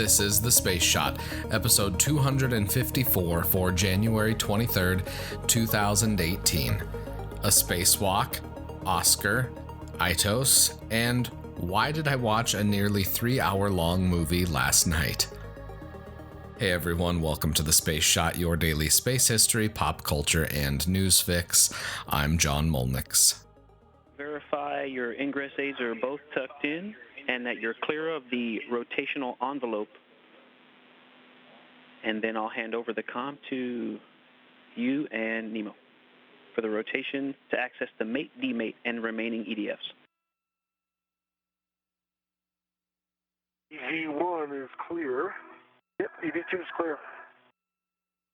This is The Space Shot, episode 254 for January 23rd, 2018. A spacewalk, Oscar, ITOS, and why did I watch a nearly 3-hour-long movie last night? Hey everyone, welcome to The Space Shot, your daily space history, pop culture, and news fix. I'm John Molnix. Verify your ingress aids are both tucked in and that you're clear of the rotational envelope. And then I'll hand over the comm to you and Nemo for the rotation to access the mate, demate, and remaining EDFs. EV1 is clear. Yep, EV2 is clear.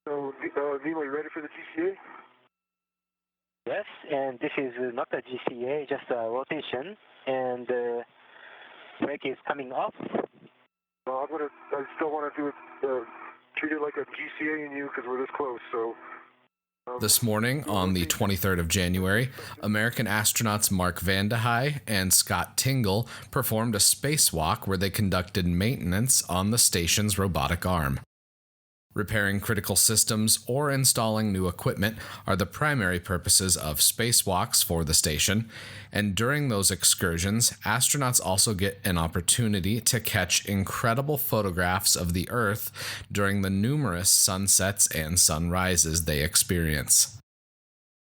So, Nemo, you ready for the GCA? Yes, and this is not a GCA, just a rotation, and brake is coming off. I still want to do it, treat it like a GCA in you because we're this close, so... This morning, on the 23rd of January, American astronauts Mark Vande Hei and Scott Tingle performed a spacewalk where they conducted maintenance on the station's robotic arm. Repairing critical systems or installing new equipment are the primary purposes of spacewalks for the station, and during those excursions, astronauts also get an opportunity to catch incredible photographs of the Earth during the numerous sunsets and sunrises they experience.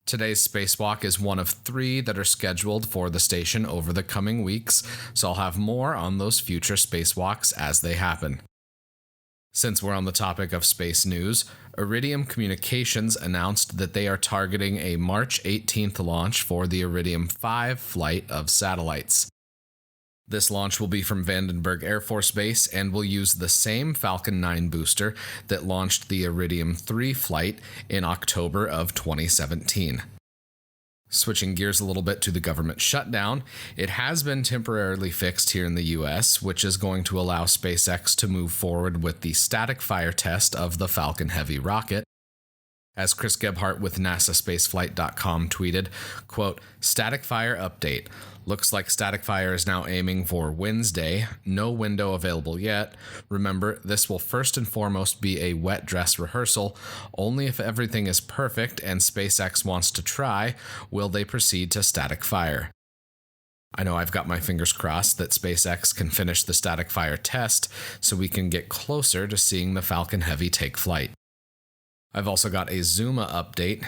Today's spacewalk is one of 3 that are scheduled for the station over the coming weeks, so I'll have more on those future spacewalks as they happen. Since we're on the topic of space news, Iridium Communications announced that they are targeting a March 18th launch for the Iridium 5 flight of satellites. This launch will be from Vandenberg Air Force Base and will use the same Falcon 9 booster that launched the Iridium 3 flight in October of 2017. Switching gears a little bit to the government shutdown, it has been temporarily fixed here in the US, which is going to allow SpaceX to move forward with the static fire test of the Falcon Heavy rocket. As Chris Gebhardt with NASASpaceflight.com tweeted, quote, "Static fire update. Looks like static fire is now aiming for Wednesday. No window available yet. Remember, this will first and foremost be a wet dress rehearsal. Only if everything is perfect and SpaceX wants to try, will they proceed to static fire." I know I've got my fingers crossed that SpaceX can finish the static fire test so we can get closer to seeing the Falcon Heavy take flight. I've also got a Zuma update.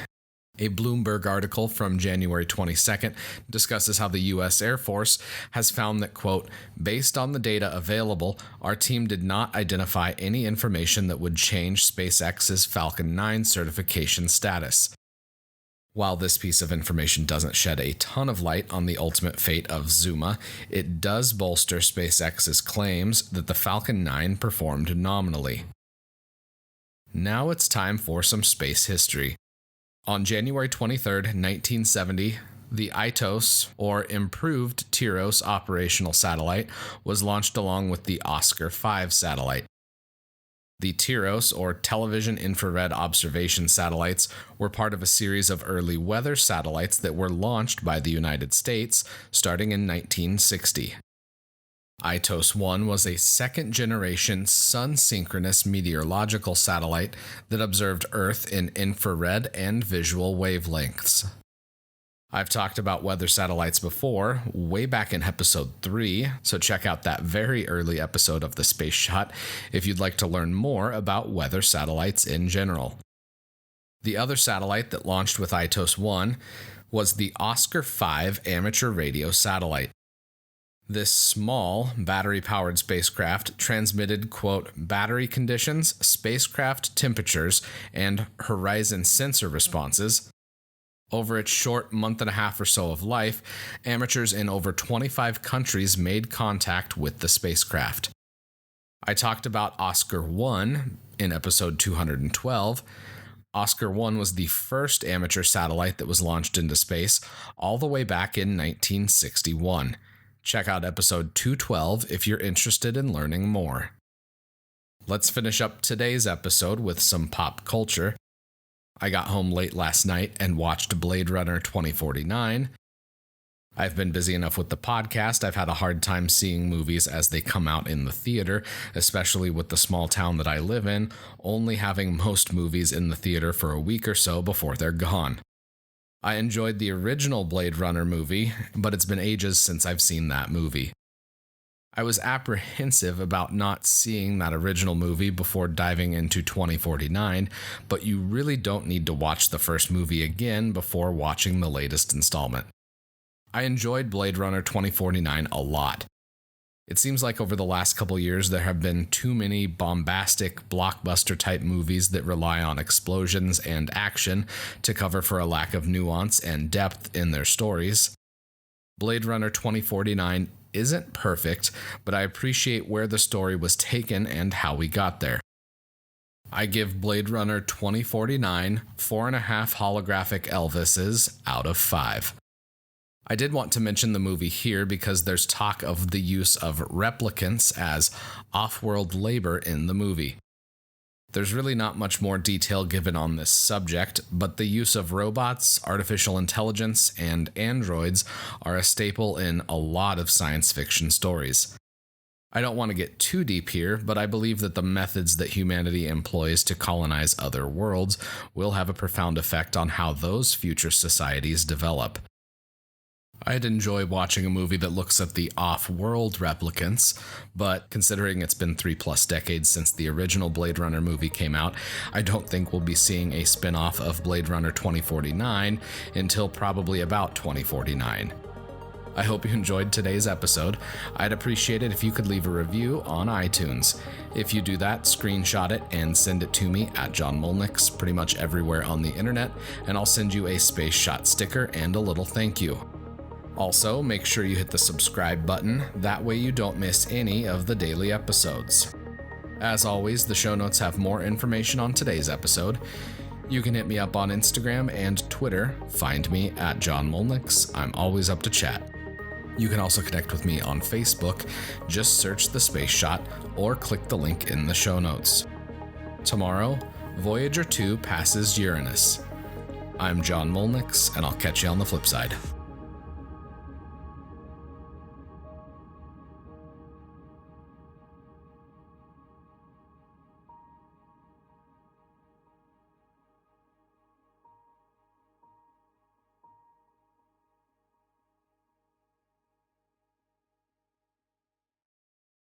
A Bloomberg article from January 22nd discusses how the U.S. Air Force has found that, quote, "Based on the data available, our team did not identify any information that would change SpaceX's Falcon 9 certification status." While this piece of information doesn't shed a ton of light on the ultimate fate of Zuma, it does bolster SpaceX's claims that the Falcon 9 performed nominally. Now it's time for some space history. On January 23, 1970, the ITOS, or Improved TIROS operational satellite, was launched along with the Oscar V satellite. The TIROS, or Television Infrared Observation Satellites, were part of a series of early weather satellites that were launched by the United States starting in 1960. ITOS-1 was a second-generation sun-synchronous meteorological satellite that observed Earth in infrared and visual wavelengths. I've talked about weather satellites before, way back in episode 3, so check out that very early episode of The Space Shot if you'd like to learn more about weather satellites in general. The other satellite that launched with ITOS-1 was the Oscar V amateur radio satellite. This small, battery-powered spacecraft transmitted, quote, "battery conditions, spacecraft temperatures, and horizon sensor responses." Over its short month and a half or so of life, amateurs in over 25 countries made contact with the spacecraft. I talked about Oscar I in episode 212. Oscar I was the first amateur satellite that was launched into space all the way back in 1961. Check out episode 212 if you're interested in learning more. Let's finish up today's episode with some pop culture. I got home late last night and watched Blade Runner 2049. I've been busy enough with the podcast. I've had a hard time seeing movies as they come out in the theater, especially with the small town that I live in, only having most movies in the theater for a week or so before they're gone. I enjoyed the original Blade Runner movie, but it's been ages since I've seen that movie. I was apprehensive about not seeing that original movie before diving into 2049, but you really don't need to watch the first movie again before watching the latest installment. I enjoyed Blade Runner 2049 a lot. It seems like over the last couple years there have been too many bombastic, blockbuster-type movies that rely on explosions and action to cover for a lack of nuance and depth in their stories. Blade Runner 2049 isn't perfect, but I appreciate where the story was taken and how we got there. I give Blade Runner 2049 4.5 holographic Elvises out of 5. I did want to mention the movie here because there's talk of the use of replicants as off-world labor in the movie. There's really not much more detail given on this subject, but the use of robots, artificial intelligence, and androids are a staple in a lot of science fiction stories. I don't want to get too deep here, but I believe that the methods that humanity employs to colonize other worlds will have a profound effect on how those future societies develop. I'd enjoy watching a movie that looks at the off-world replicants, but considering it's been 3+ decades since the original Blade Runner movie came out, I don't think we'll be seeing a spin-off of Blade Runner 2049 until probably about 2049. I hope you enjoyed today's episode. I'd appreciate it if you could leave a review on iTunes. If you do that, screenshot it and send it to me at John Molnix pretty much everywhere on the internet, and I'll send you a Space Shot sticker and a little thank you. Also, make sure you hit the subscribe button, that way you don't miss any of the daily episodes. As always, the show notes have more information on today's episode. You can hit me up on Instagram and Twitter, find me at John Molnix, I'm always up to chat. You can also connect with me on Facebook, just search The Space Shot or click the link in the show notes. Tomorrow, Voyager 2 passes Uranus. I'm John Molnix, and I'll catch you on the flip side.